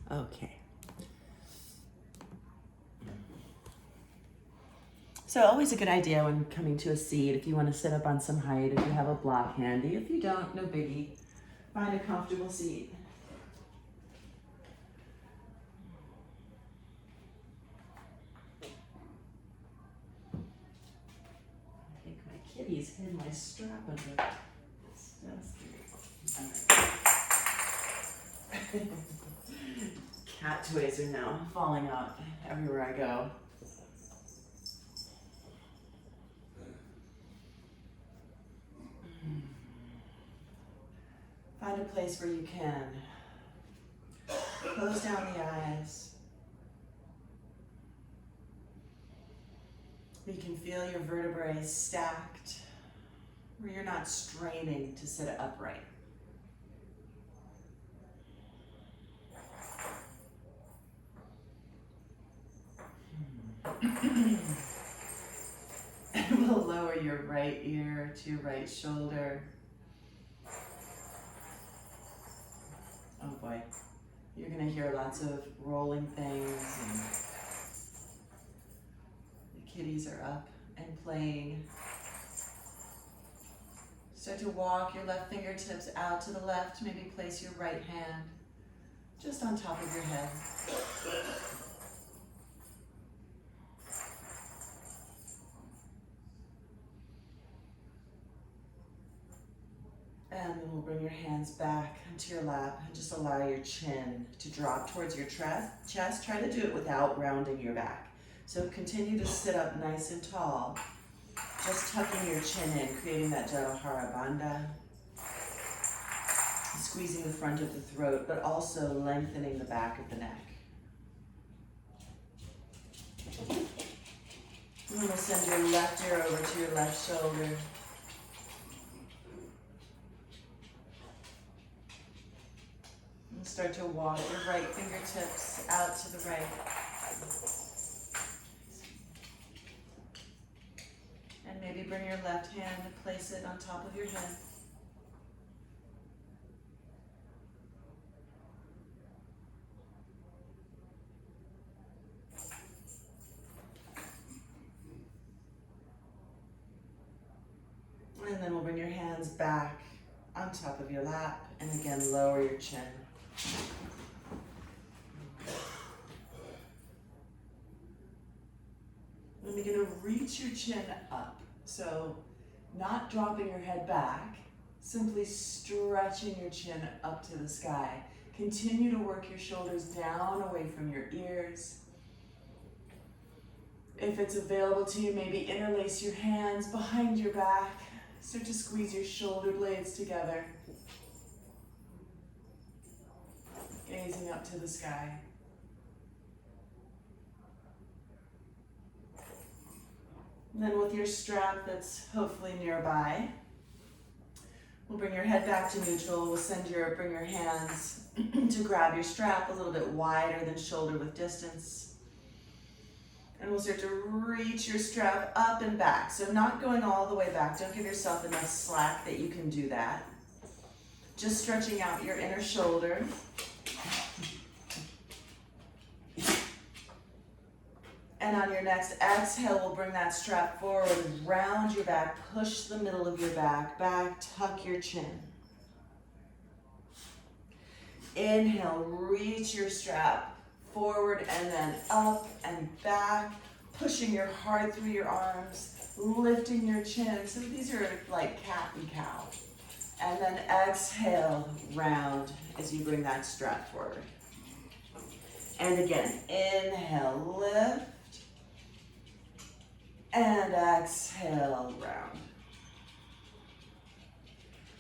Okay. So always a good idea when coming to a seat, if you want to sit up on some height, if you have a block handy. If you don't, no biggie. Find a comfortable seat. I think my kitty's hid my strap under this desk. All right. Cat toys are now falling out everywhere I go. Find a place where you can close down the eyes. You can feel your vertebrae stacked, where you're not straining to sit upright. And we'll lower your right ear to your right shoulder. Oh boy, you're gonna hear lots of rolling things, and the kitties are up and playing. Start to walk your left fingertips out to the left. Maybe place your right hand just on top of your head. And then we'll bring your hands back into your lap and just allow your chin to drop towards your chest. Try to do it without rounding your back. So continue to sit up nice and tall, just tucking your chin in, creating that Jadahara Bandha, squeezing the front of the throat, but also lengthening the back of the neck. And then we'll send your left ear over to your left shoulder. Start to walk your right fingertips out to the right. And maybe bring your left hand and place it on top of your head. And then we'll bring your hands back on top of your lap and again lower your chin. And we're going to reach your chin up. So not dropping your head back, simply stretching your chin up to the sky. Continue to work your shoulders down away from your ears. If it's available to you, maybe interlace your hands behind your back. Start to squeeze your shoulder blades together. Gazing up to the sky. And then with your strap that's hopefully nearby, we'll bring your head back to neutral. We'll bring your hands to grab your strap a little bit wider than shoulder width distance. And we'll start to reach your strap up and back. So not going all the way back. Don't give yourself enough slack that you can do that. Just stretching out your inner shoulder. And on your next exhale, we'll bring that strap forward, round your back, push the middle of your back back, tuck your chin. Inhale, reach your strap forward and then up and back, pushing your heart through your arms, lifting your chin. So these are like cat and cow. And then exhale, round as you bring that strap forward. And again, inhale, lift. And exhale, round.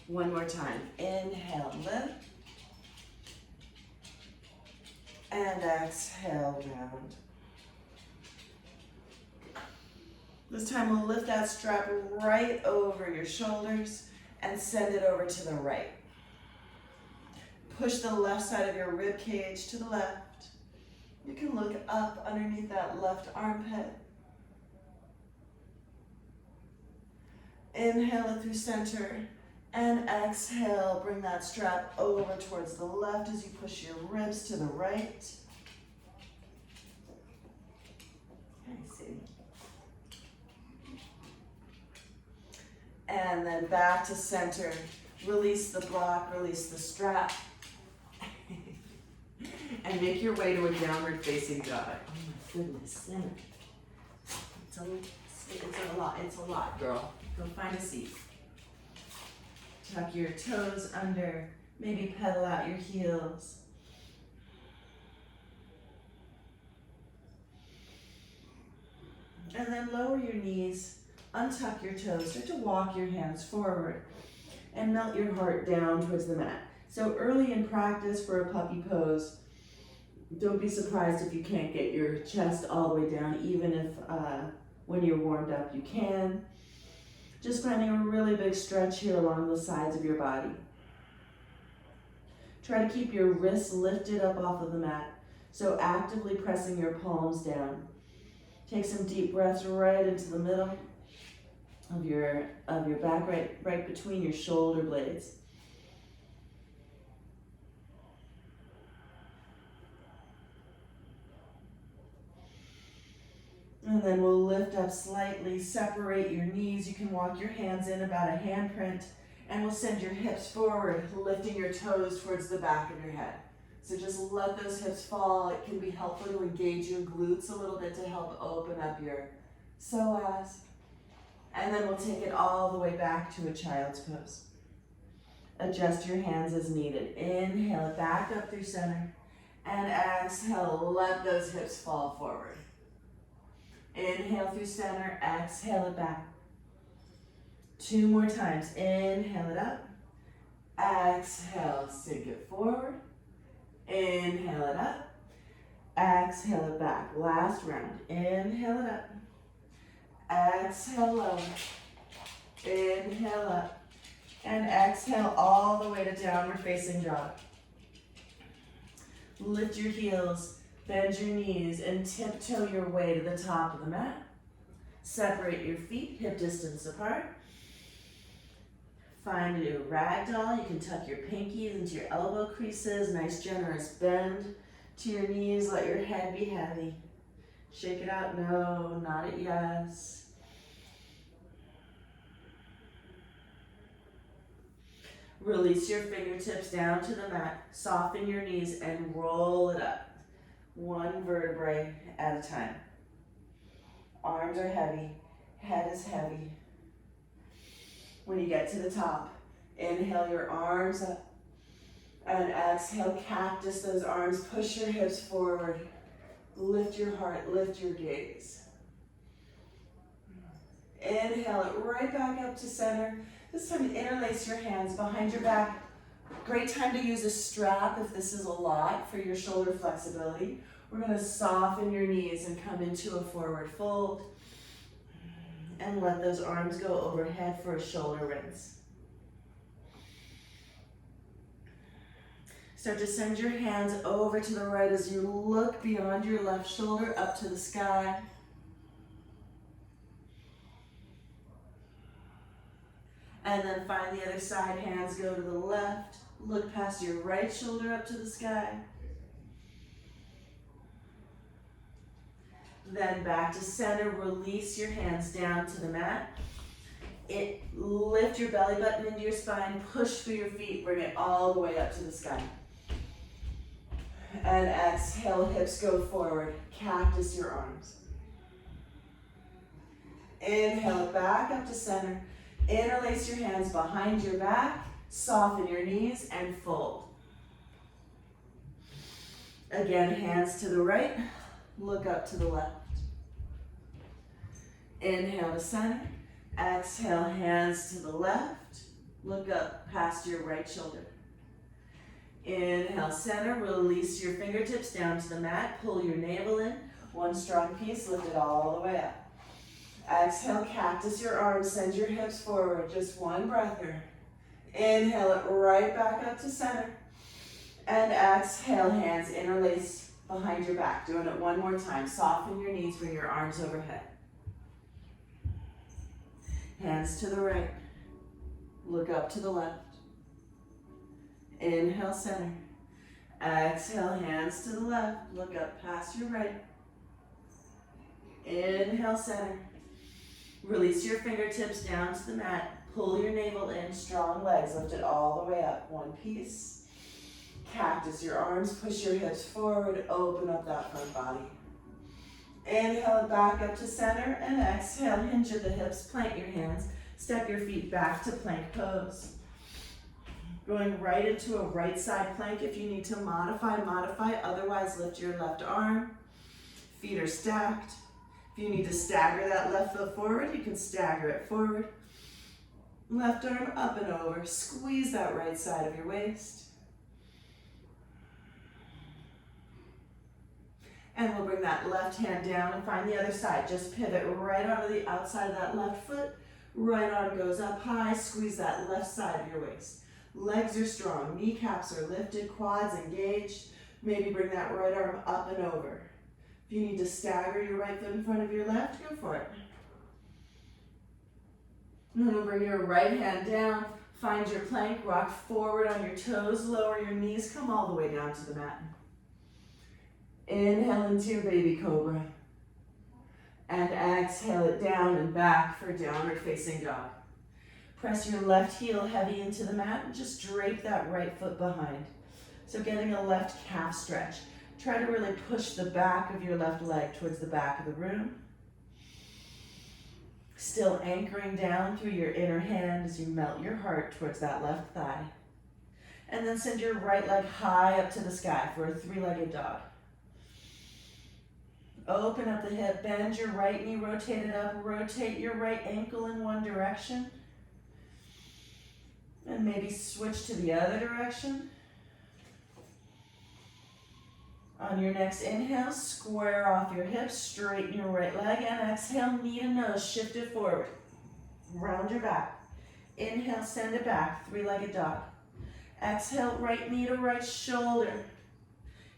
One more time. Inhale, lift. And exhale, round. This time we'll lift that strap right over your shoulders and send it over to the right. Push the left side of your rib cage to the left. You can look up underneath that left armpit. Inhale it through center. And exhale, bring that strap over towards the left as you push your ribs to the right. I see. And then back to center. Release the block, release the strap. And make your way to a downward facing dog. Oh my goodness. It's a lot, girl. Go find a seat. Tuck your toes under. Maybe pedal out your heels. And then lower your knees, untuck your toes, start to walk your hands forward and melt your heart down towards the mat. So early in practice for a puppy pose, don't be surprised if you can't get your chest all the way down, even if when you're warmed up you can. Just finding a really big stretch here along the sides of your body. Try to keep your wrists lifted up off of the mat, so actively pressing your palms down. Take some deep breaths right into the middle of your back, right between your shoulder blades. And then we'll lift up slightly, separate your knees. You can walk your hands in about a handprint, and we'll send your hips forward, lifting your toes towards the back of your head. So just let those hips fall. It can be helpful to engage your glutes a little bit to help open up your psoas. And then we'll take it all the way back to a child's pose. Adjust your hands as needed. Inhale it back up through center. And exhale, let those hips fall forward. Inhale through center, exhale it back. 2 more times. Inhale it up. Exhale, sink it forward. Inhale it up. Exhale it back. Last round. Inhale it up. Exhale lower. Inhale up. And exhale all the way to downward facing dog. Lift your heels, bend your knees, and tiptoe your way to the top of the mat. Separate your feet, hip distance apart. Find a ragdoll. You can tuck your pinkies into your elbow creases. Nice generous bend to your knees. Let your head be heavy. Shake it out, no, nod it yes. Release your fingertips down to the mat. Soften your knees and roll it up. 1 vertebrae at a time. Arms are heavy, head is heavy. When you get to the top, inhale your arms up and exhale, cactus those arms, push your hips forward, lift your heart, lift your gaze. Inhale it right back up to center. This time interlace your hands behind your back. Great time to use a strap if this is a lot for your shoulder flexibility. We're going to soften your knees and come into a forward fold. And let those arms go overhead for a shoulder rinse. Start to send your hands over to the right as you look beyond your left shoulder up to the sky. And then find the other side, hands go to the left. Look past your right shoulder up to the sky. Then back to center, release your hands down to the mat. Lift your belly button into your spine, push through your feet, bring it all the way up to the sky. And exhale, hips go forward, cactus your arms. Inhale, back up to center. Interlace your hands behind your back, soften your knees, and fold. Again, hands to the right, look up to the left. Inhale to center, exhale, hands to the left, look up past your right shoulder. Inhale, center, release your fingertips down to the mat, pull your navel in, 1 strong piece, lift it all the way up. Exhale, cactus your arms, send your hips forward, just 1 breath here. Inhale it right back up to center. And exhale, hands interlace behind your back. Doing it 1 more time. Soften your knees, bring your arms overhead. Hands to the right. Look up to the left. Inhale, center. Exhale, hands to the left. Look up past your right. Inhale, center. Release your fingertips down to the mat. Pull your navel in, strong legs. Lift it all the way up. One piece. Cactus your arms. Push your hips forward. Open up that front body. Inhale it back up to center. And exhale, hinge at the hips. Plant your hands. Step your feet back to plank pose. Going right into a right side plank. If you need to modify. Otherwise, lift your left arm. Feet are stacked. If you need to stagger that left foot forward, you can stagger it forward. Left arm up and over. Squeeze that right side of your waist. And we'll bring that left hand down and find the other side. Just pivot right onto the outside of that left foot. Right arm goes up high. Squeeze that left side of your waist. Legs are strong, kneecaps are lifted, quads engaged. Maybe bring that right arm up and over. If you need to stagger your right foot in front of your left, go for it. And then bring your right hand down, find your plank, rock forward on your toes, lower your knees, come all the way down to the mat. Inhale into your baby cobra. And exhale it down and back for downward facing dog. Press your left heel heavy into the mat and just drape that right foot behind. So getting a left calf stretch. Try to really push the back of your left leg towards the back of the room. Still anchoring down through your inner hand as you melt your heart towards that left thigh. And then send your right leg high up to the sky for a three-legged dog. Open up the hip, bend your right knee, rotate it up, rotate your right ankle in one direction. And maybe switch to the other direction. On your next inhale, square off your hips, straighten your right leg, and exhale, knee to nose, shift it forward. Round your back. Inhale, send it back, three-legged dog. Exhale, right knee to right shoulder.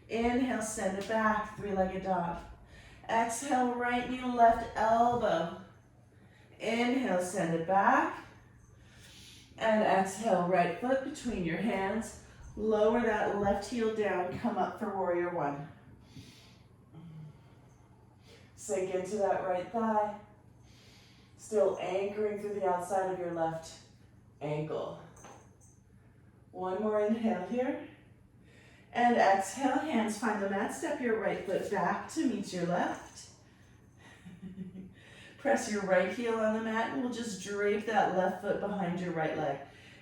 Inhale, send it back, three-legged dog. Exhale, right knee to left elbow. Inhale, send it back. And exhale, right foot between your hands. Lower that left heel down, come up for warrior one. Sink into that right thigh. Still anchoring through the outside of your left ankle. One more inhale here. And exhale, hands find the mat. Step your right foot back to meet your left. Press your right heel on the mat and we'll just drape that left foot behind your right leg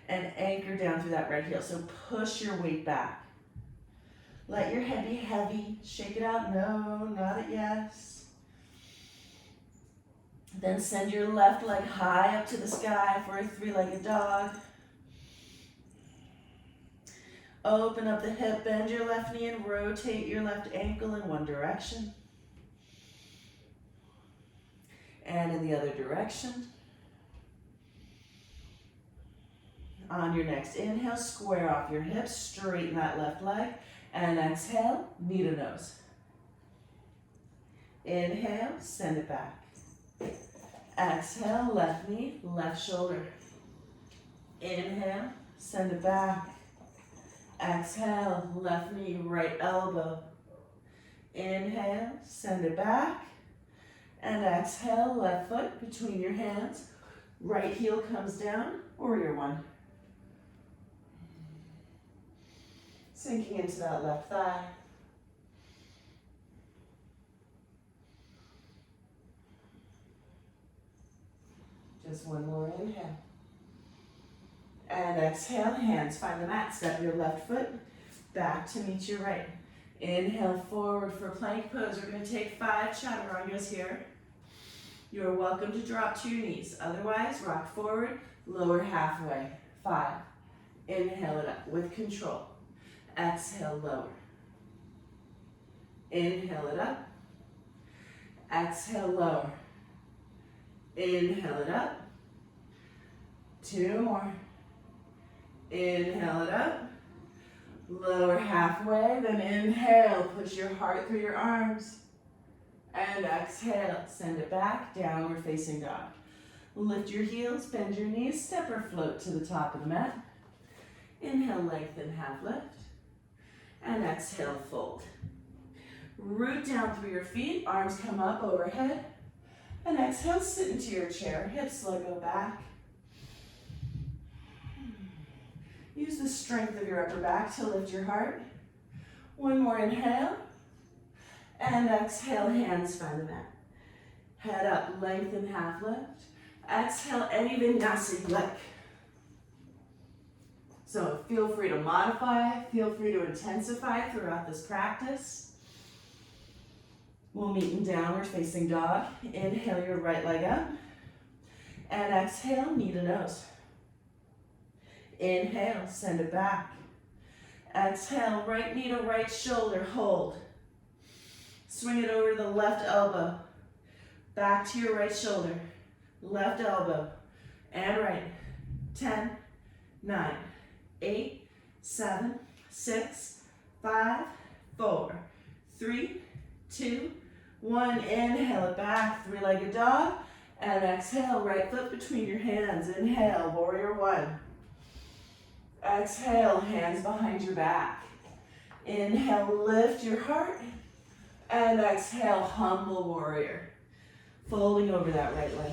and anchor down through that right heel. So push your weight back. Let your head be heavy. Shake it out. No, not it, yes. Then send your left leg high up to the sky for a three-legged dog. Open up the hip, bend your left knee and rotate your left ankle in one direction. And in the other direction. On your next inhale, square off your hips, straighten that left leg, and exhale, knee to nose. Inhale, send it back. Exhale, left knee, left shoulder. Inhale, send it back. Exhale, left knee, right elbow. Inhale, send it back. And exhale, left foot between your hands. Right heel comes down, warrior one. Sinking into that left thigh. Just one more inhale. And exhale, hands find the mat. Step your left foot back to meet your right. Inhale forward for plank pose. We're going to take 5 chaturangas here. You're welcome to drop to your knees. Otherwise, rock forward, lower halfway. 5. Inhale it up with control. Exhale, lower. Inhale it up. Exhale, lower. Inhale it up. 2 more. Inhale it up. Lower halfway, then inhale, push your heart through your arms. And exhale, send it back, downward facing dog. Lift your heels, bend your knees, step or float to the top of the mat. Inhale, lengthen, half lift. And exhale, fold. Root down through your feet, arms come up overhead. And exhale, sit into your chair, hips go back. Use the strength of your upper back to lift your heart. One more inhale. And exhale, hands find the mat. Head up, lengthen, half lift. Exhale, any vinyasa you like. So feel free to modify, feel free to intensify throughout this practice. We'll meet in downward facing dog. Inhale your right leg up. And exhale, knee to nose. Inhale, send it back. Exhale, right knee to right shoulder, hold. Swing it over to the left elbow. Back to your right shoulder. Left elbow. And right. 10, 9, 8, 7, 6, 5, 4, 3, 2, 1. Inhale it back, three-legged dog. And exhale, right foot between your hands. Inhale, warrior one. Exhale, hands behind your back. Inhale, lift your heart. And exhale, humble warrior. Folding over that right leg.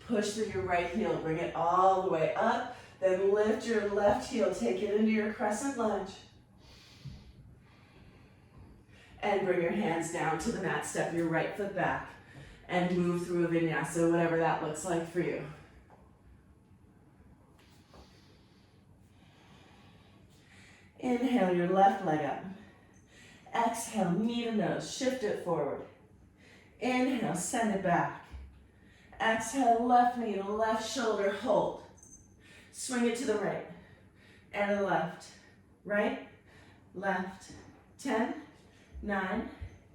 Push through your right heel, bring it all the way up. Then lift your left heel, take it into your crescent lunge. And bring your hands down to the mat, step your right foot back. And move through a vinyasa, whatever that looks like for you. Inhale your left leg up. Exhale, knee to nose, shift it forward. Inhale, send it back. Exhale, left knee to left shoulder, hold. Swing it to the right and the left. Right, left. 10, 9,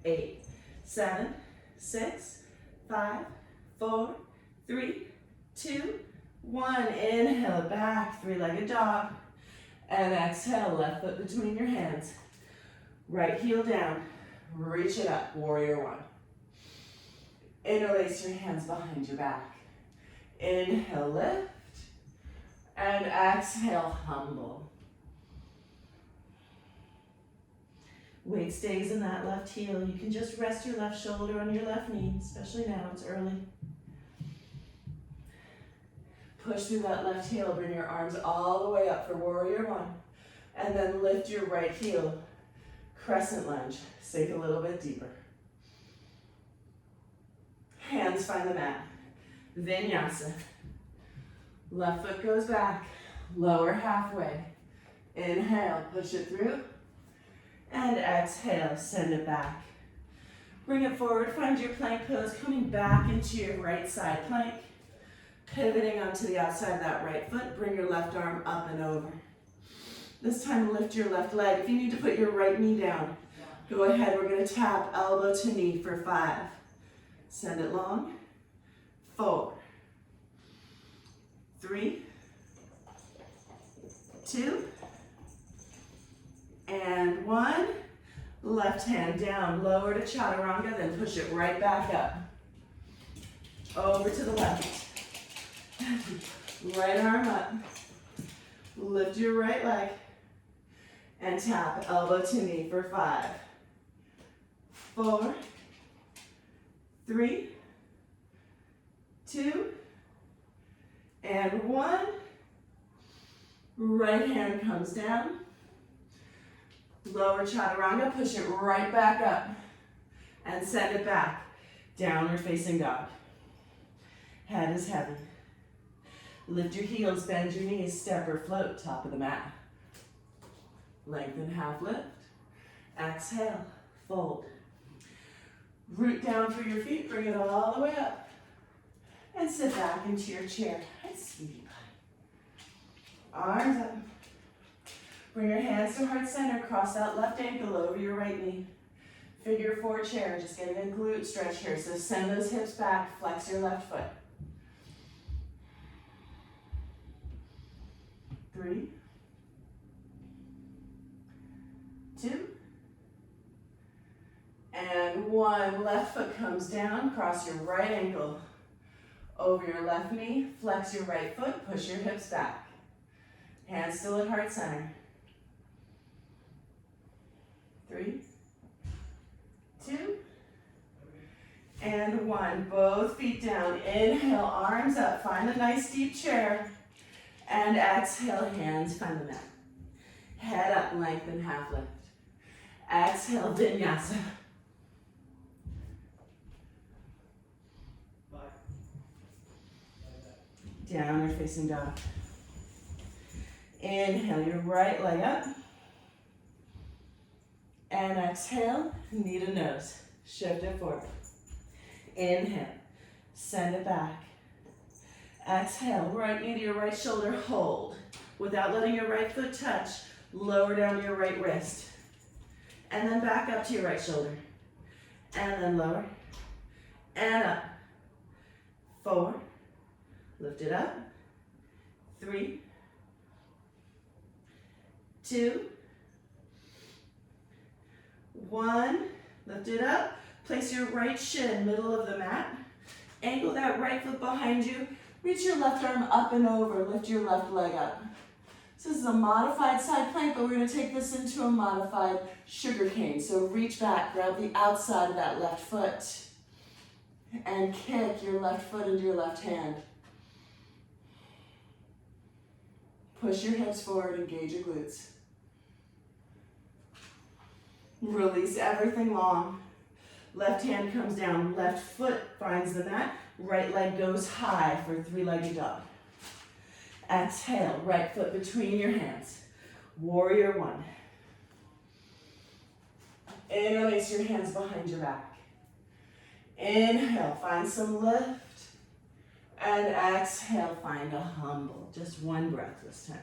8, 7, 6, 5, 4, 3, 2, 1. Inhale it back, three-legged dog. And exhale, left foot between your hands. Right heel down, reach it up, warrior one. Interlace your hands behind your back. Inhale, lift. And exhale, humble. Weight stays in that left heel. You can just rest your left shoulder on your left knee, especially now, it's early. Push through that left heel, bring your arms all the way up for warrior one. And then lift your right heel, crescent lunge, sink a little bit deeper. Hands find the mat. Vinyasa. Left foot goes back, lower halfway. Inhale, push it through. And exhale, send it back. Bring it forward, find your plank pose, coming back into your right side plank. Pivoting onto the outside of that right foot, bring your left arm up and over. This time lift your left leg. If you need to put your right knee down, go ahead. We're gonna tap elbow to knee for 5. Send it long. 4, 3, 2, and 1. Left hand down, lower to chaturanga, then push it right back up. Over to the left. Right arm up. Lift your right leg. And tap elbow to knee for 5, 4, 3, 2, and 1. Right hand comes down. Lower chaturanga, push it right back up. And send it back. Downward facing dog. Head is heavy. Lift your heels, bend your knees, step or float, top of the mat. Lengthen half lift. Exhale, fold. Root down through your feet, bring it all the way up. And sit back into your chair. Hi, sweetie pie. Arms up. Bring your hands to heart center, cross that left ankle over your right knee. Figure 4 chair, just getting a glute stretch here. So send those hips back, flex your left foot. 3, 2, and And one, left foot comes down, cross your right ankle over your left knee, flex your right foot, push your hips back. Hands still at heart center. 3, 2, and 1. Both feet down. Inhale, arms up. Find a nice deep chair. And exhale, hands find the mat. Head up, lengthen, half lift. Exhale, Vinyasa. Downward facing dog. Inhale your right leg up. And exhale, knee to nose. Shift it forward. Inhale, send it back. Exhale, right knee to your right shoulder, hold. Without letting your right foot touch, lower down to your right wrist. And then back up to your right shoulder. And then lower. And up. 4. Lift it up. 3. 2. 1. Lift it up. Place your right shin middle of the mat. Angle that right foot behind you. Reach your left arm up and over. Lift your left leg up. So this is a modified side plank, but we're going to take this into a modified sugar cane. So reach back, grab the outside of that left foot, and kick your left foot into your left hand. Push your hips forward, engage your glutes. Release everything long. Left hand comes down, left foot finds the mat, right leg goes high for 3-legged dog. Exhale, right foot between your hands. Warrior 1. Interlace your hands behind your back. Inhale, find some lift. And exhale, find a humble. Just one breath this time.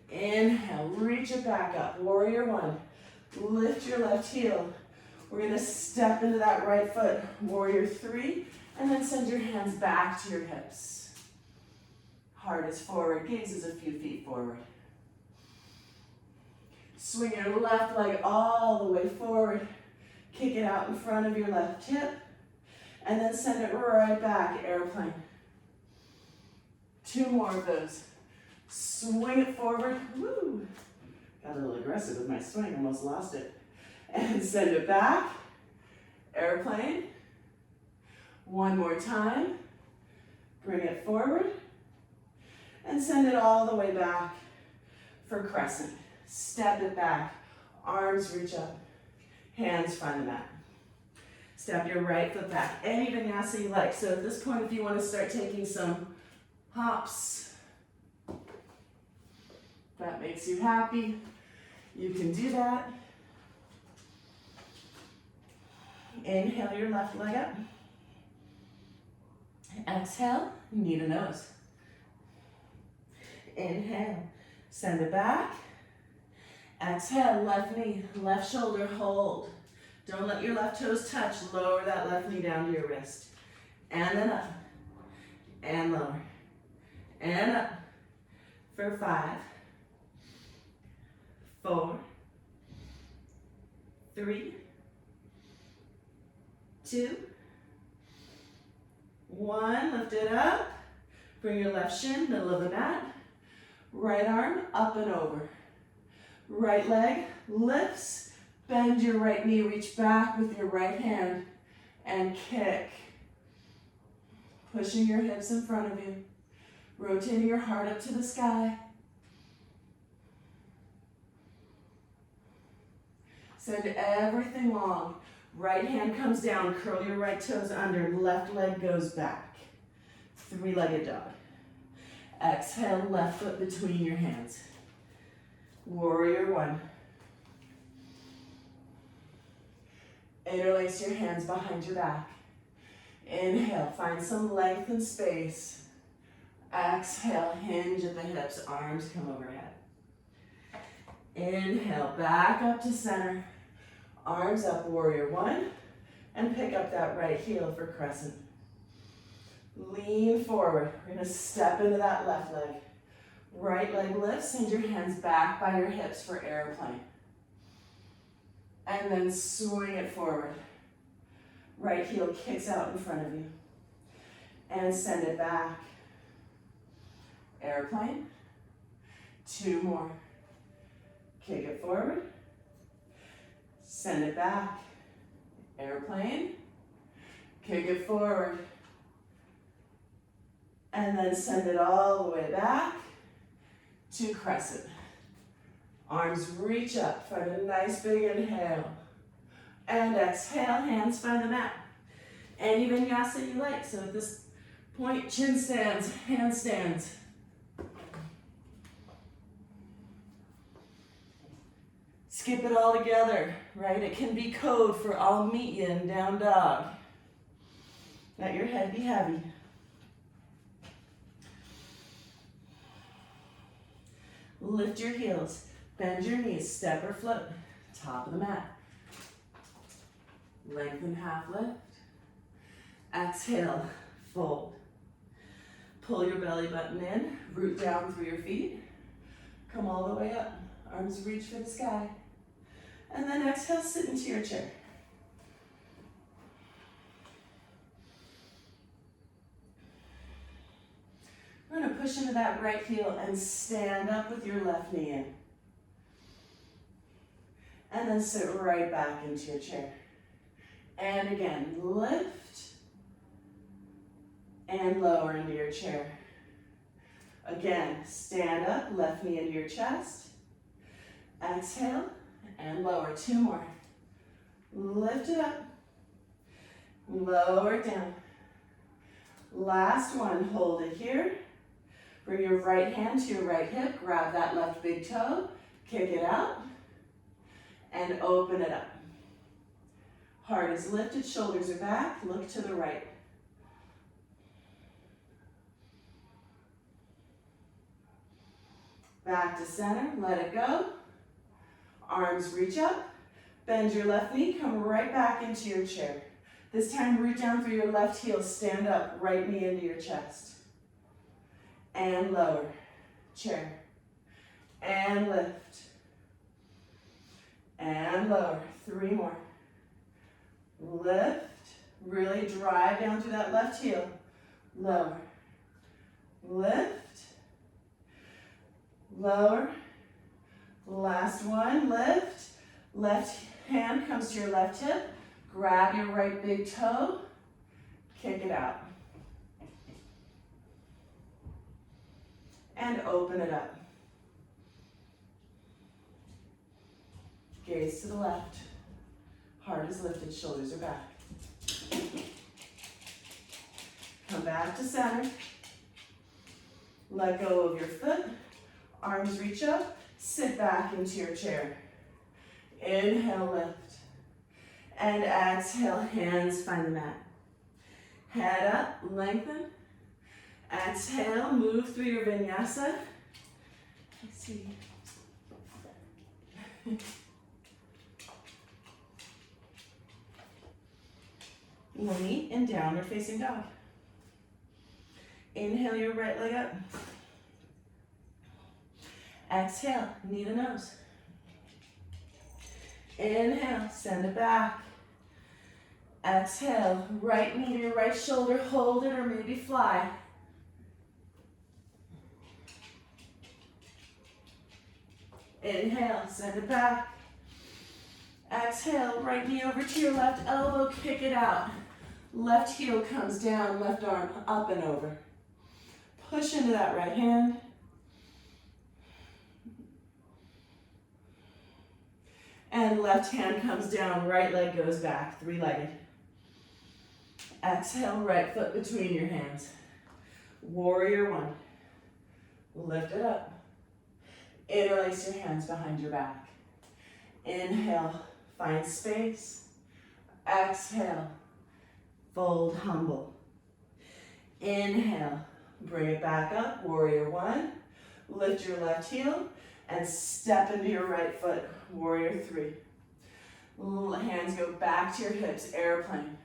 Inhale, reach it back up. Warrior 1. Lift your left heel. We're going to step into that right foot. Warrior 3. And then send your hands back to your hips. Heart is forward, gaze is a few feet forward. Swing your left leg all the way forward. Kick it out in front of your left hip. And then send it right back, airplane. 2 more of those. Swing it forward. Woo! Got a little aggressive with my swing, almost lost it. And send it back, airplane. 1 more time. Bring it forward. And send it all the way back for crescent. Step it back. Arms reach up. Hands find the mat. Step your right foot back. Any vinyasa you like. So at this point, if you want to start taking some hops, that makes you happy, you can do that. Inhale your left leg up. Exhale, knee to nose. Inhale, send it back. Exhale, left knee, left shoulder, hold. Don't let your left toes touch. Lower that left knee down to your wrist. And then up. And lower. And up. For 5, 4, 3, 2, 1. Lift it up. Bring your left shin, middle of the mat. Right arm up and over. Right leg lifts. Bend your right knee, reach back with your right hand and kick. Pushing your hips in front of you. Rotating your heart up to the sky. Send everything long. Right hand comes down, curl your right toes under, left leg goes back. 3-legged dog. Exhale, left foot between your hands. Warrior 1. Interlace your hands behind your back. Inhale, find some length and space. Exhale, hinge at the hips, arms come overhead. Inhale, back up to center. Arms up, warrior 1. And pick up that right heel for crescent. Lean forward. We're going to step into that left leg. Right leg lifts, send your hands back by your hips for airplane. And then swing it forward. Right heel kicks out in front of you. And send it back. Airplane. 2 more. Kick it forward. Send it back. Airplane. Kick it forward. And then send it all the way back to crescent. Arms reach up. Find a nice big inhale. And exhale, hands find the mat. Any vinyasa you like. So at this point, chin stands, handstands. Skip it all together, right? It can be code for I'll meet you in down dog. Let your head be heavy. Lift your heels, bend your knees, step or float. Top of the mat. Lengthen half lift. Exhale, fold. Pull your belly button in, root down through your feet. Come all the way up. Arms reach for the sky. And then exhale, sit into your chair. We're going to push into that right heel and stand up with your left knee in. And then sit right back into your chair. And again, lift and lower into your chair. Again, stand up, left knee into your chest. Exhale and lower. 2 more. Lift it up. Lower it down. Last one, hold it here. Bring your right hand to your right hip. Grab that left big toe. Kick it out. And open it up. Heart is lifted, shoulders are back. Look to the right. Back to center, let it go. Arms reach up. Bend your left knee, come right back into your chair. This time, root down through your left heel, stand up, right knee into your chest. And lower, chair. And lift. And lower, 3 more. Lift, really drive down through that left heel. Lower, lift, lower. Last one, lift. Left hand comes to your left hip. Grab your right big toe. Kick it out. And open it up. Gaze to the left. Heart is lifted, shoulders are back. Come back to center. Let go of your foot. Arms reach up. Sit back into your chair. Inhale, lift. And exhale, hands find the mat. Head up, lengthen. Exhale, move through your vinyasa. Let's see. We'll meet in downward facing dog. Inhale your right leg up. Exhale, knee to nose. Inhale, send it back. Exhale, right knee to your right shoulder, hold it or maybe fly. Inhale, send it back. Exhale, right knee over to your left elbow, kick it out. Left heel comes down, left arm up and over. Push into that right hand. And left hand comes down, right leg goes back, 3-legged. Exhale, right foot between your hands. Warrior 1. Lift it up. Interlace your hands behind your back. Inhale, find space. Exhale, fold, humble. Inhale, bring it back up, warrior 1. Lift your left heel and step into your right foot, warrior 3. Hands go back to your hips, airplane.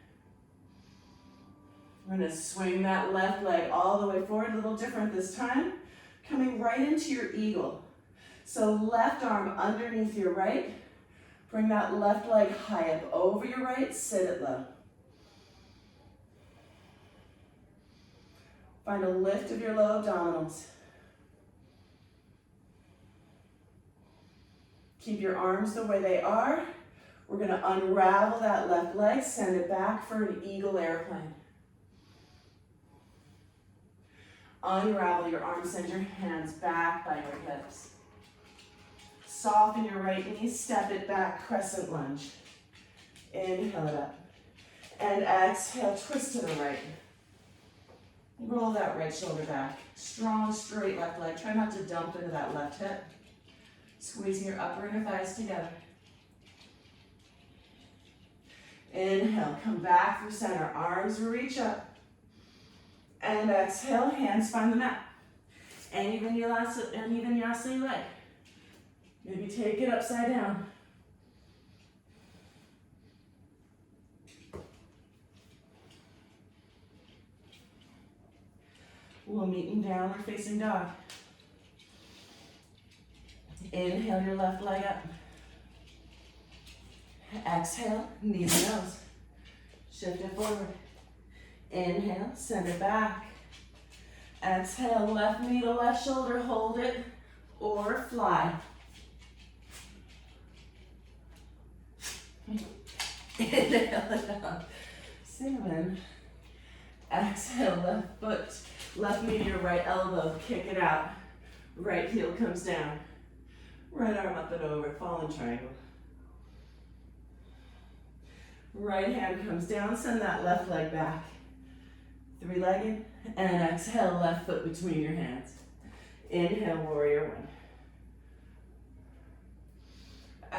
We're gonna swing that left leg all the way forward, a little different this time. Coming right into your eagle. So left arm underneath your right. Bring that left leg high up over your right, sit it low. Find a lift of your low abdominals. Keep your arms the way they are. We're going to unravel that left leg, send it back for an eagle airplane. Unravel your arms, send your hands back by your hips. Soften your right knee, step it back, crescent lunge. Inhale it up. And exhale, twist to the right. Roll that right shoulder back. Strong, straight left leg. Try not to dump into that left hip. Squeezing your upper inner thighs together. Inhale, come back through center. Arms reach up. And exhale, hands find the mat. Any vinyasa you like. Maybe take it upside down. We'll meet in downward facing dog. Inhale your left leg up. Exhale, knee to nose. Shift it forward. Inhale, send it back. Exhale, left knee to left shoulder, hold it, or fly. Inhale it up. Cinnamon. Exhale, left foot, left knee to your right elbow, kick it out. Right heel comes down. Right arm up and over, fallen triangle. Right hand comes down, send that left leg back. Three-legged, and exhale, left foot between your hands. Inhale, warrior one.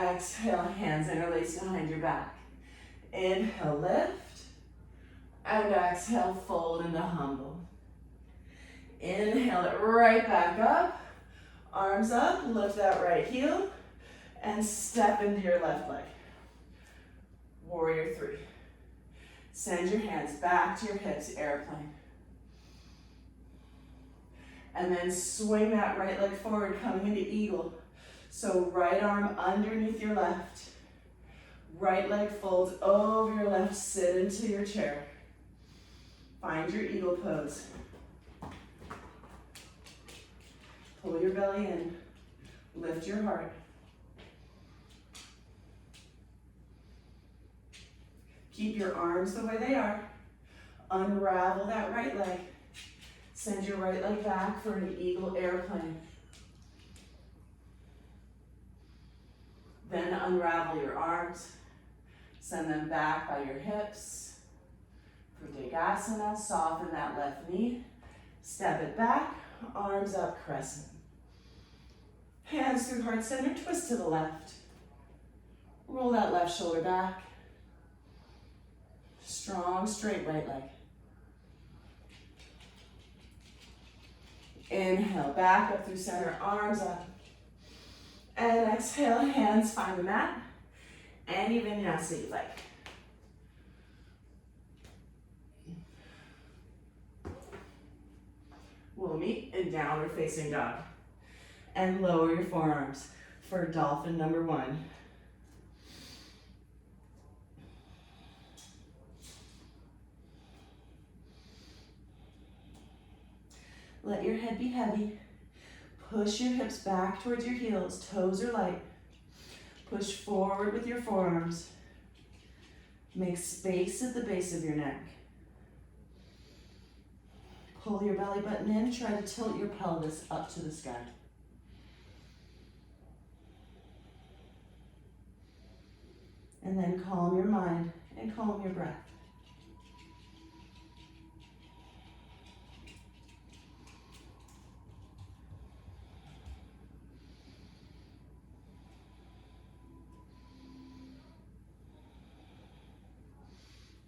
Exhale, hands interlaced behind your back. Inhale, lift, and exhale, fold into humble. Inhale it right back up, arms up, lift that right heel, and step into your left leg. Warrior three. Send your hands back to your hips, airplane. And then swing that right leg forward, coming into eagle. So right arm underneath your left. Right leg folds over your left, sit into your chair. Find your eagle pose. Pull your belly in, lift your heart. Keep your arms the way they are. Unravel that right leg. Send your right leg back for an eagle airplane. Then unravel your arms. Send them back by your hips. For Tadasana, soften that left knee. Step it back, arms up, crescent. Hands through heart center, twist to the left. Roll that left shoulder back. Strong, straight right leg. Inhale, back up through center, arms up. And exhale, hands find the mat. Any vinyasa you like. We'll meet in downward facing dog. And lower your forearms for dolphin number one. Let your head be heavy. Push your hips back towards your heels. Toes are light. Push forward with your forearms. Make space at the base of your neck. Pull your belly button in. Try to tilt your pelvis up to the sky. And then calm your mind and calm your breath.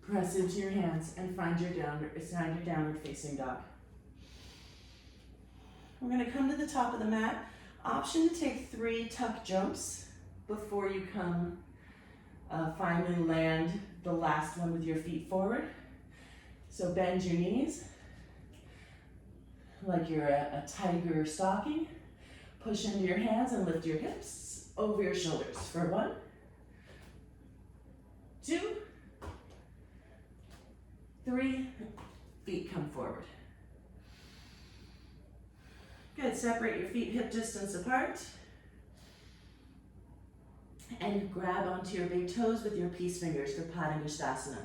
Press into your hands and find your downward facing dog. We're going to come to the top of the mat. Option to take 3 tuck jumps before you come finally land the last one with your feet forward. So bend your knees like you're a tiger stalking. Push into your hands and lift your hips over your shoulders for 1, 2, 3, feet come forward. Good, separate your feet hip distance apart. And grab onto your big toes with your peace fingers for Tadasana.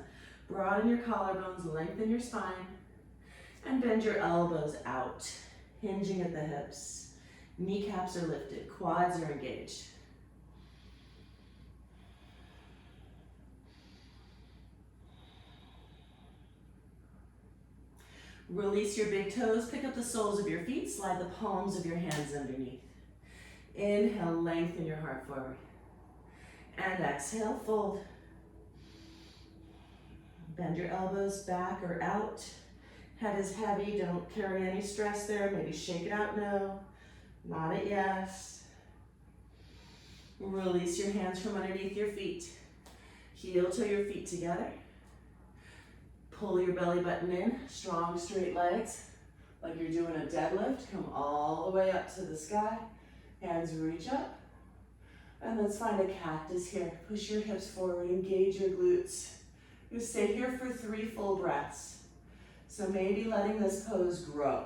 Broaden your collarbones, lengthen your spine, and bend your elbows out, hinging at the hips. Kneecaps are lifted, quads are engaged. Release your big toes, pick up the soles of your feet, slide the palms of your hands underneath. Inhale, lengthen your heart forward. And exhale, fold. Bend your elbows back or out. Head is heavy, don't carry any stress there. Maybe shake it out, no. Nod it, yes. Release your hands from underneath your feet. Heel toe your feet together. Pull your belly button in, strong straight legs, like you're doing a deadlift. Come all the way up to the sky. Hands reach up. And let's find a cactus here. Push your hips forward, engage your glutes. You stay here for 3 full breaths. So maybe letting this pose grow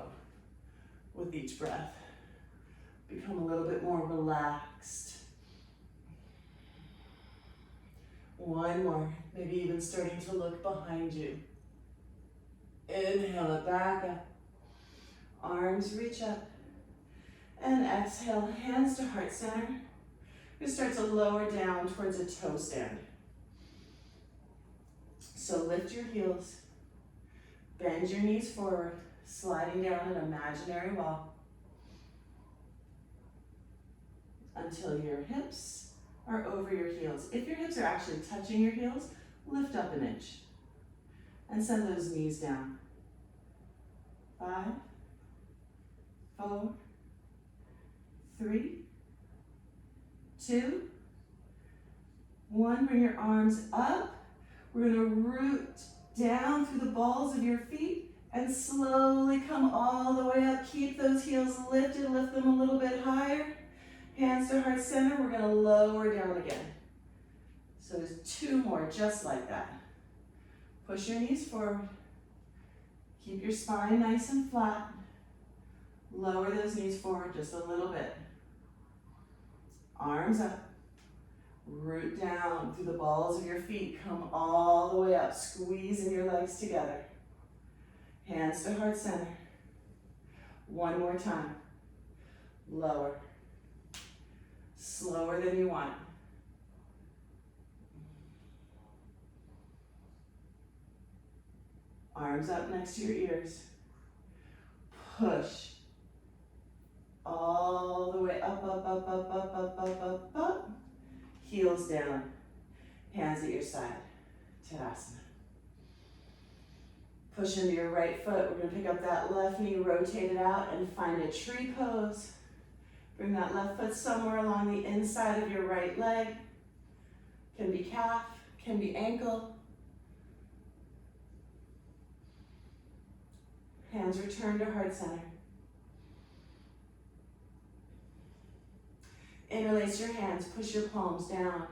with each breath. Become a little bit more relaxed. One more, maybe even starting to look behind you. Inhale it back up. Arms reach up. And exhale, hands to heart center. You start to lower down towards a toe stand. So lift your heels. Bend your knees forward, sliding down an imaginary wall until your hips are over your heels. If your hips are actually touching your heels, lift up an inch and send those knees down. 5, 4, 3, 2, 1. Bring your arms up. We're going to root down through the balls of your feet and slowly come all the way up. Keep those heels lifted, lift them a little bit higher. Hands to heart center, we're going to lower down again. So there's 2 more just like that. Push your knees forward. Keep your spine nice and flat. Lower those knees forward just a little bit. Arms up. Root down through the balls of your feet. Come all the way up, squeezing your legs together. Hands to heart center. 1 more time. Lower. Slower than you want. Arms up next to your ears. Push. All the way up, up, up, up, up, up, up, up, up. Heels down. Hands at your side. Tadasana. Push into your right foot. We're going to pick up that left knee, rotate it out, and find a tree pose. Bring that left foot somewhere along the inside of your right leg. Can be calf, can be ankle. Hands return to heart center. Interlace your hands, push your palms down.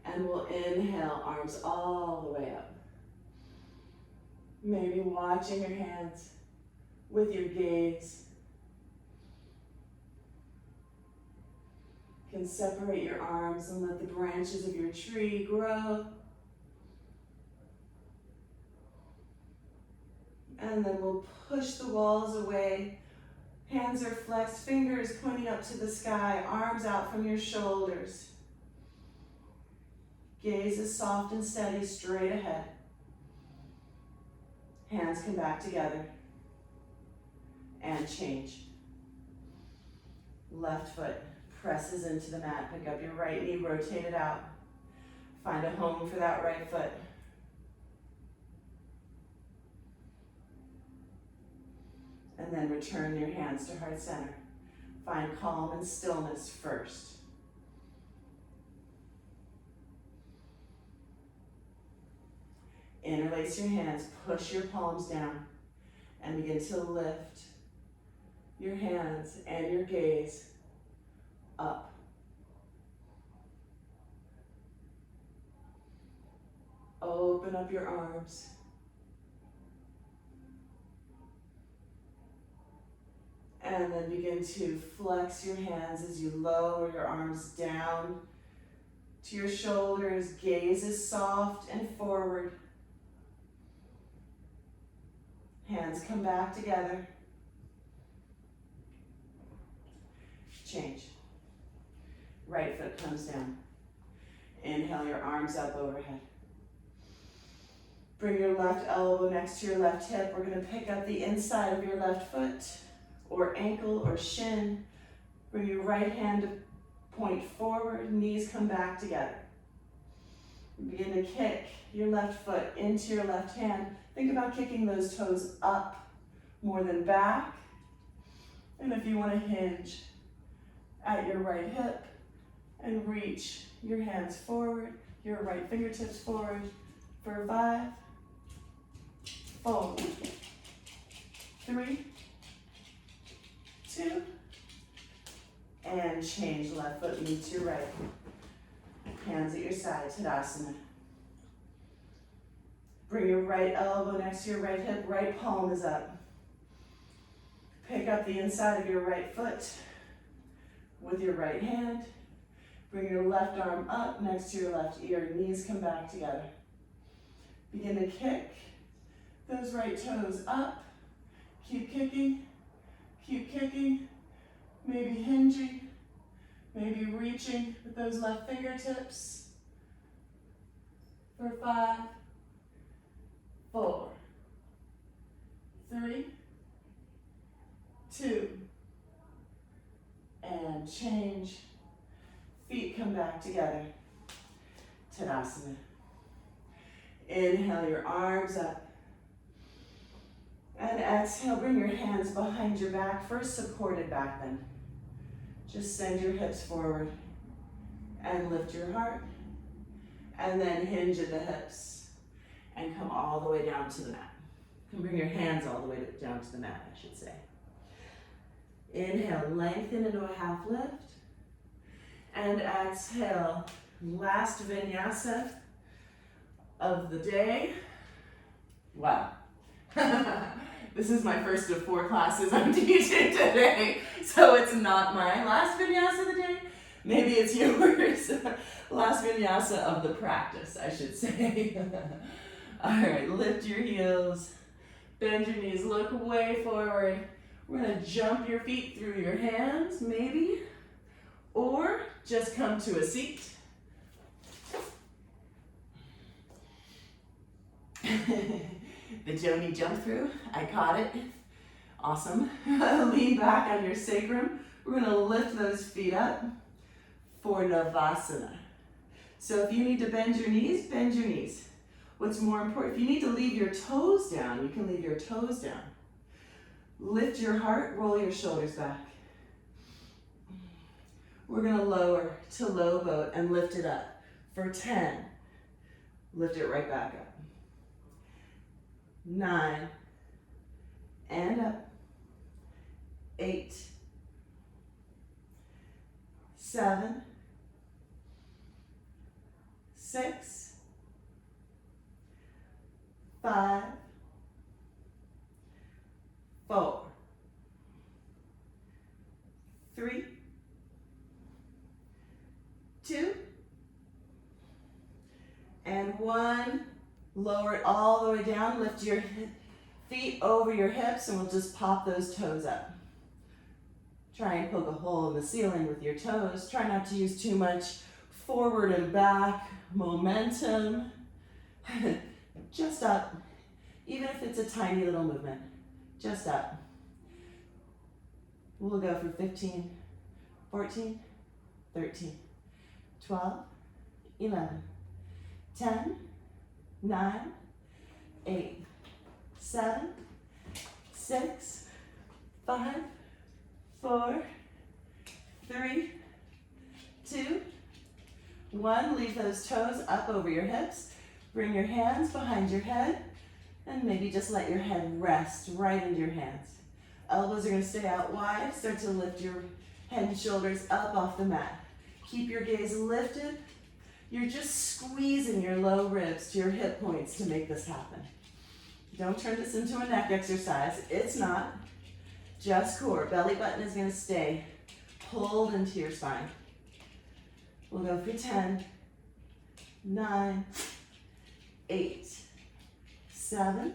And we'll inhale, arms all the way up. Maybe watching your hands with your gaze. You can separate your arms and let the branches of your tree grow. And then we'll push the walls away. Hands are flexed, fingers pointing up to the sky, arms out from your shoulders. Gaze is soft and steady, straight ahead. Hands come back together. And change. Left foot presses into the mat. Pick up your right knee, rotate it out. Find a home for that right foot. And then return your hands to heart center. Find calm and stillness first. Interlace your hands, push your palms down, and begin to lift your hands and your gaze up. Open up your arms. And then begin to flex your hands as you lower your arms down to your shoulders. Gaze is soft and forward. Hands come back together. Change. Right foot comes down. Inhale your arms up overhead. Bring your left elbow next to your left hip. We're going to pick up the inside of your left foot or ankle or shin. Bring your right hand to point forward. Knees come back together. Begin to kick your left foot into your left hand. Think about kicking those toes up more than back. And if you want to hinge at your right hip and reach your hands forward, your right fingertips forward for 5, 4, 3, 2, and change. Left foot meets your right. Hands at your side, Tadasana. Bring your right elbow next to your right hip, right palm is up. Pick up the inside of your right foot with your right hand. Bring your left arm up next to your left ear. Knees come back together. Begin to kick those right toes up. Keep kicking. Keep kicking. Maybe hinging. Maybe reaching with those left fingertips. For 5, 4, 3, 2, and change. Feet come back together. Tadasana. Inhale your arms up. And exhale, bring your hands behind your back. First supported back bend. Just send your hips forward and lift your heart. And then hinge at the hips and come all the way down to the mat. You can bring your hands all the way down to the mat, I should say. Inhale, lengthen into a half lift. And exhale, last vinyasa of the day. Wow. This is my first of 4 classes I'm teaching today, so it's not my last vinyasa of the day. Maybe it's yours. Last vinyasa of the practice, I should say. All right, lift your heels, bend your knees, look way forward. We're gonna jump your feet through your hands, maybe, or just come to a seat. The Joni jump through, I caught it. Awesome. Lean back on your sacrum. We're gonna lift those feet up for Navasana. So if you need to bend your knees, bend your knees. What's more important, if you need to leave your toes down, you can leave your toes down. Lift your heart, roll your shoulders back. We're gonna lower to low boat and lift it up for 10. Lift it right back up. 9, and up. 8, 7, 6, 5, 4, 3, 2, and 1. Lower it all the way down. Lift your feet over your hips and we'll just pop those toes up. Try and poke a hole in the ceiling with your toes. Try not to use too much forward and back momentum. Just up. Even if it's a tiny little movement. Just up. We'll go for 15, 14, 13, 12, 11, 10, 9, 8, 7, 6, 5, 4, 3, 2, 1. Leave those toes up over your hips. Bring your hands behind your head and maybe just let your head rest right into your hands. Elbows are going to stay out wide. Start to lift your head and shoulders up off the mat. Keep your gaze lifted. You're just squeezing your low ribs to your hip points to make this happen. Don't turn this into a neck exercise. It's not. Just core. Belly button is going to stay pulled into your spine. We'll go for 10, 9, 8, 7,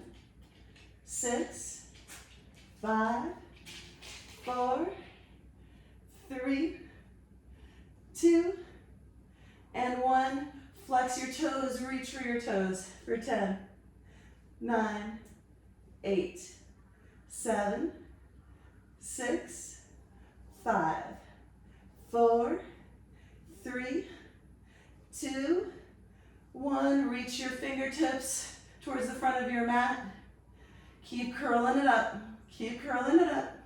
6, 5, 4, 3, 2, and 1. Flex your toes, reach for your toes for 10, 9, 8, 7, 6, 5, 4, 3, 2, 1. Reach your fingertips towards the front of your mat. Keep curling it up. Keep curling it up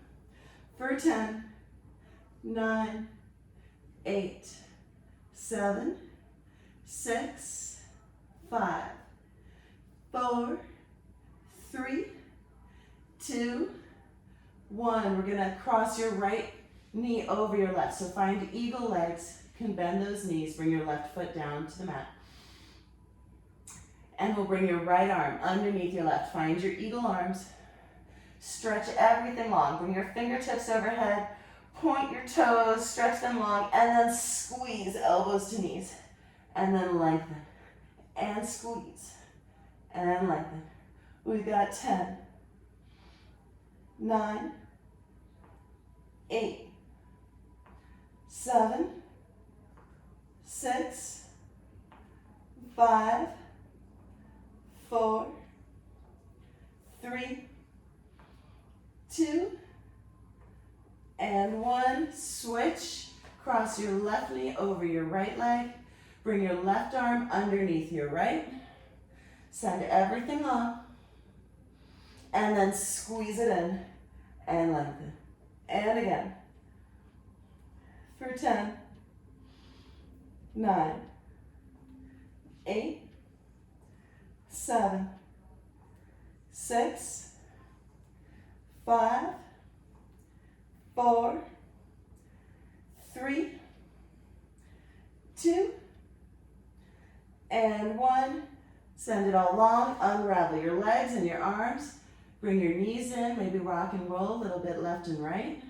for 10, 9, 8, 7, 6, 5, 4, 3, 2, 1. We're going to cross your right knee over your left. So find eagle legs. You can bend those knees. Bring your left foot down to the mat. And we'll bring your right arm underneath your left. Find your eagle arms. Stretch everything long. Bring your fingertips overhead. Point your toes. Stretch them long. And then squeeze elbows to knees. And then lengthen. And squeeze. And lengthen. We've got 10, 9, 8, 7, 6, 5, 4, 3, 2, and 1. Switch. Cross your left knee over your right leg. Bring your left arm underneath your right. Send everything long. And then squeeze it in and lengthen. And again. For 10, 9, 8, 7, 6, 5, 4, 3, 2, and 1. Send it all long. Unravel your legs and your arms. Bring your knees in, maybe rock and roll a little bit left and right.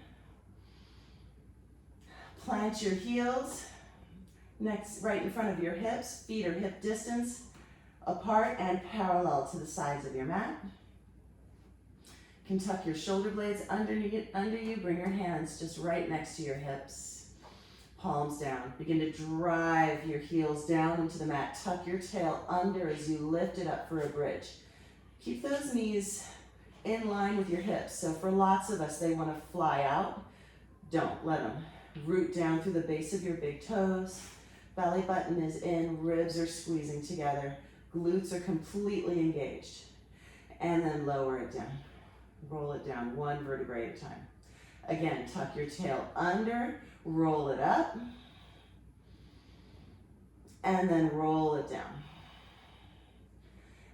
Plant your heels next, right in front of your hips. Feet are hip distance apart and parallel to the sides of your mat. You can tuck your shoulder blades under you. Bring your hands just right next to your hips. Palms down. Begin to drive your heels down into the mat. Tuck your tail under as you lift it up for a bridge. Keep those knees in line with your hips. So for lots of us, they want to fly out. Don't let them. Root down through the base of your big toes. Belly button is in, ribs are squeezing together. Glutes are completely engaged. And then lower it down. Roll it down, one vertebrae at a time. Again, tuck your tail under, roll it up, and then roll it down.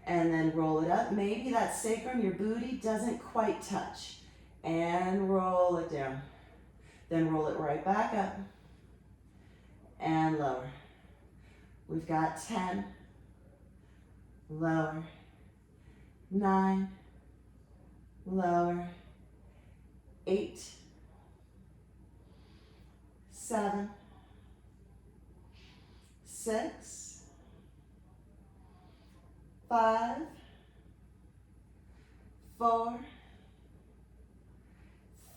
And then roll it up. Maybe that sacrum, your booty, doesn't quite touch. And roll it down. Then roll it right back up and lower. We've got 10, lower, 9, lower, 8, 7, 6, 5, 4,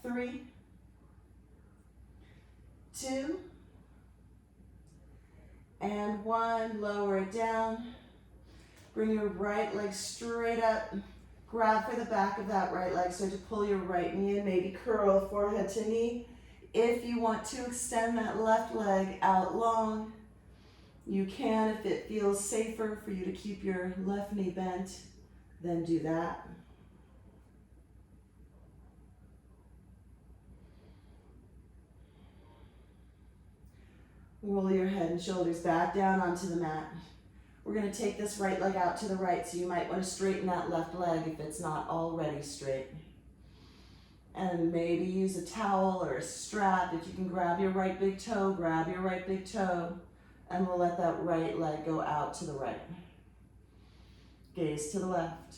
3, 2, and 1. Lower it down. Bring your right leg straight up. Grab for the back of that right leg. Start to pull your right knee in. Maybe curl forehead to knee. If you want to extend that left leg out long, you can. If it feels safer for you to keep your left knee bent, then do that. Roll your head and shoulders back down onto the mat. We're going to take this right leg out to the right, so you might want to straighten that left leg if it's not already straight. And maybe use a towel or a strap. If you can grab your right big toe, grab your right big toe, and we'll let that right leg go out to the right. Gaze to the left.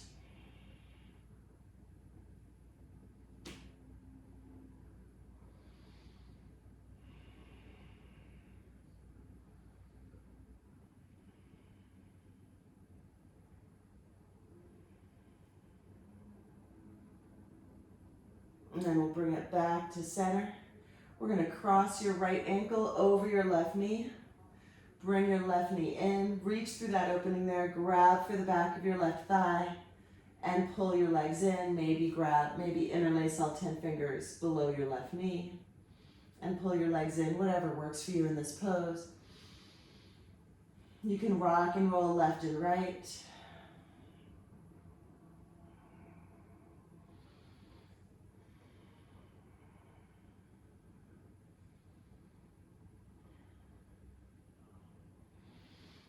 And then we'll bring it back to center. We're going to cross your right ankle over your left knee. Bring your left knee in, reach through that opening there, grab for the back of your left thigh, and pull your legs in. Maybe interlace all 10 fingers below your left knee, and pull your legs in, whatever works for you in this pose. You can rock and roll left and right.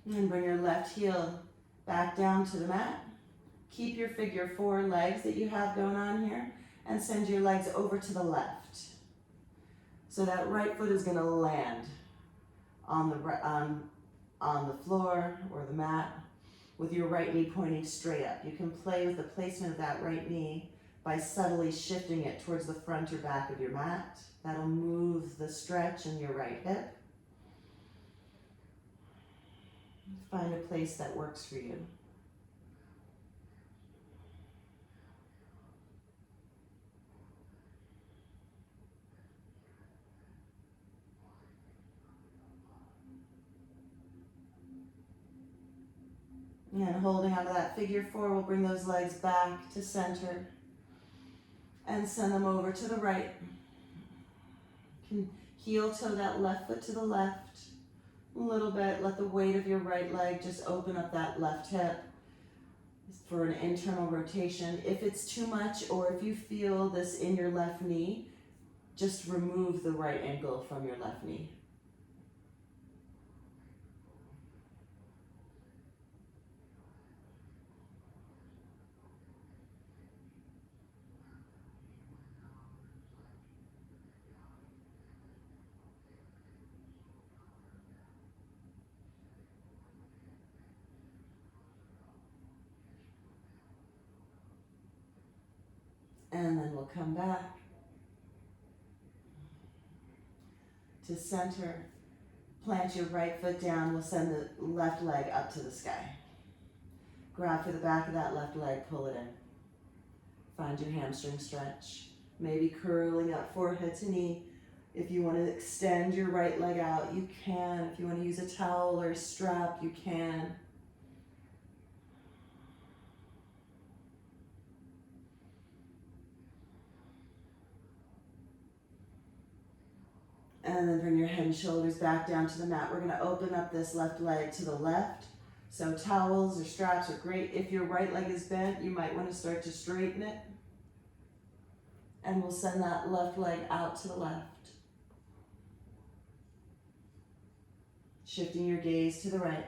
And then bring your left heel back down to the mat. Keep your figure 4 legs that you have going on here and send your legs over to the left. So that right foot is going to land on the floor or the mat with your right knee pointing straight up. You can play with the placement of that right knee by subtly shifting it towards the front or back of your mat. That'll move the stretch in your right hip. Find a place that works for you. And holding onto that figure 4, we'll bring those legs back to center and send them over to the right. You can heel toe that left foot to the left a little bit. Let the weight of your right leg just open up that left hip for an internal rotation. If it's too much or if you feel this in your left knee, just remove the right ankle from your left knee. And then we'll come back to center. Plant your right foot down. We'll send the left leg up to the sky. Grab for the back of that left leg, pull it in. Find your hamstring stretch. Maybe curling up forehead to knee. If you want to extend your right leg out, you can. If you want to use a towel or a strap, you can. And then bring your head and shoulders back down to the mat. We're going to open up this left leg to the left. So towels or straps are great. If your right leg is bent, you might want to start to straighten it. And we'll send that left leg out to the left. Shifting your gaze to the right.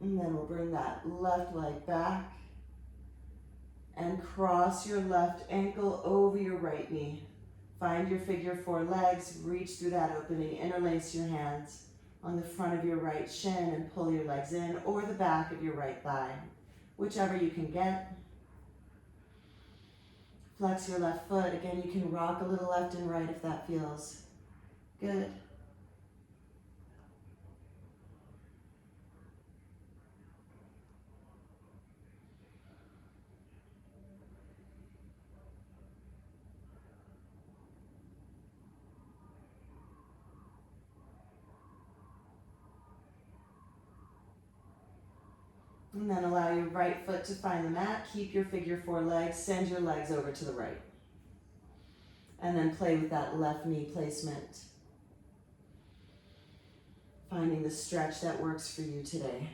And then we'll bring that left leg back and cross your left ankle over your right knee. Find your figure 4 legs, reach through that opening, interlace your hands on the front of your right shin and pull your legs in, or the back of your right thigh, whichever you can get. Flex your left foot. Again, you can rock a little left and right if that feels good. And then allow your right foot to find the mat. Keep your figure 4 legs. Send your legs over to the right. And then play with that left knee placement. Finding the stretch that works for you today.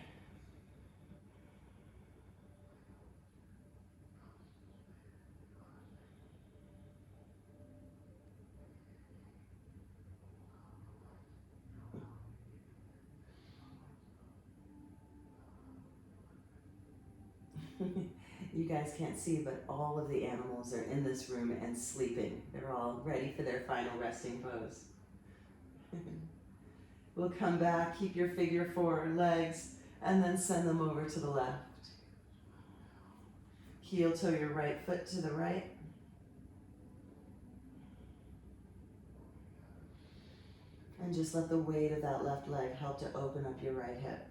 You guys can't see, but all of the animals are in this room and sleeping. They're all ready for their final resting pose. We'll come back, keep your figure 4 legs, and then send them over to the left. Heel toe your right foot to the right. And just let the weight of that left leg help to open up your right hip.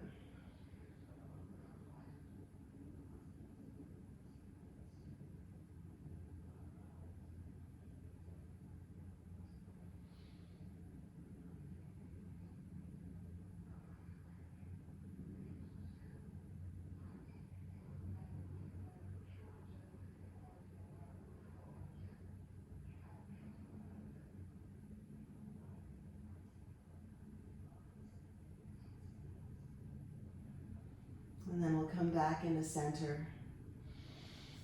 And then we'll come back into center.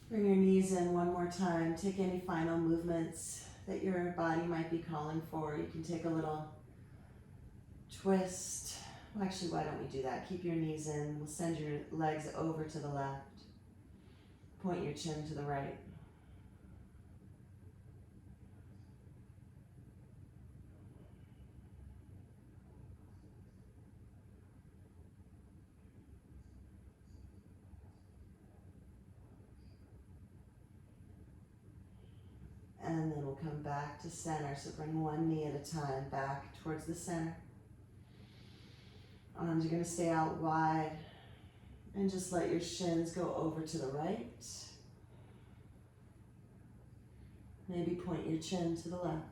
Bring your knees in one more time. Take any final movements that your body might be calling for. You can take a little twist. Well, actually, why don't we do that? Keep your knees in. We'll send your legs over to the left. Point your chin to the right. And then we'll come back to center. So bring one knee at a time back towards the center. Arms are going to stay out wide. And just let your shins go over to the right. Maybe point your chin to the left.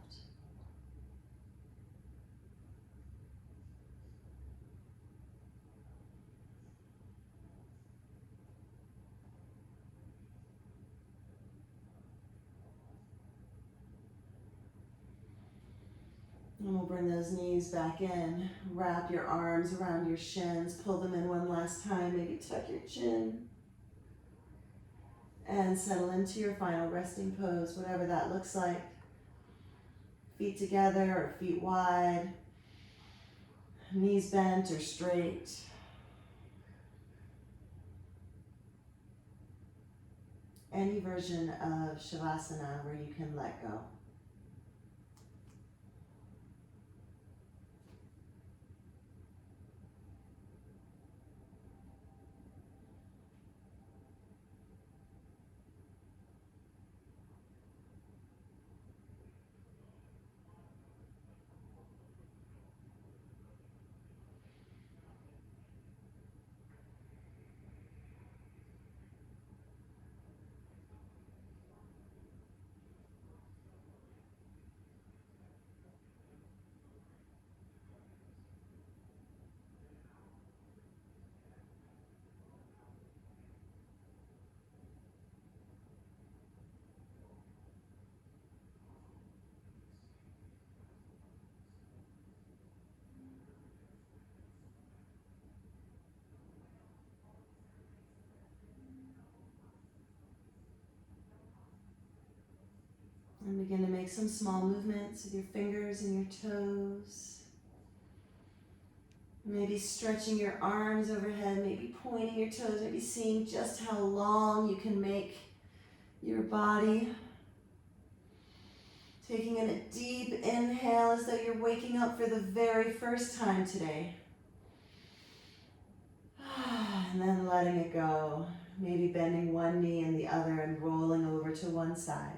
And we'll bring those knees back in. Wrap your arms around your shins. Pull them in one last time. Maybe tuck your chin. And settle into your final resting pose, whatever that looks like. Feet together or feet wide. Knees bent or straight. Any version of Shavasana where you can let go. And begin to make some small movements with your fingers and your toes. Maybe stretching your arms overhead, maybe pointing your toes, maybe seeing just how long you can make your body. Taking in a deep inhale as though you're waking up for the very first time today. And then letting it go. Maybe bending one knee and the other and rolling over to one side.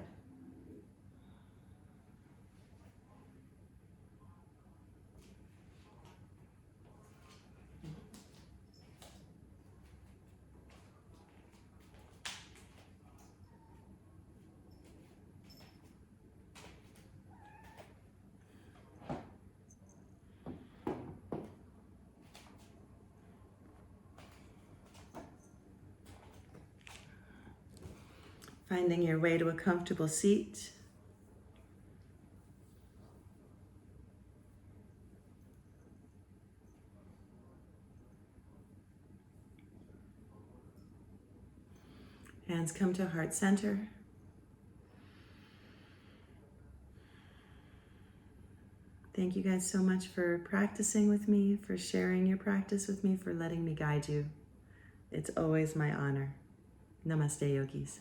Finding your way to a comfortable seat. Hands come to heart center. Thank you guys so much for practicing with me, for sharing your practice with me, for letting me guide you. It's always my honor. Namaste, yogis.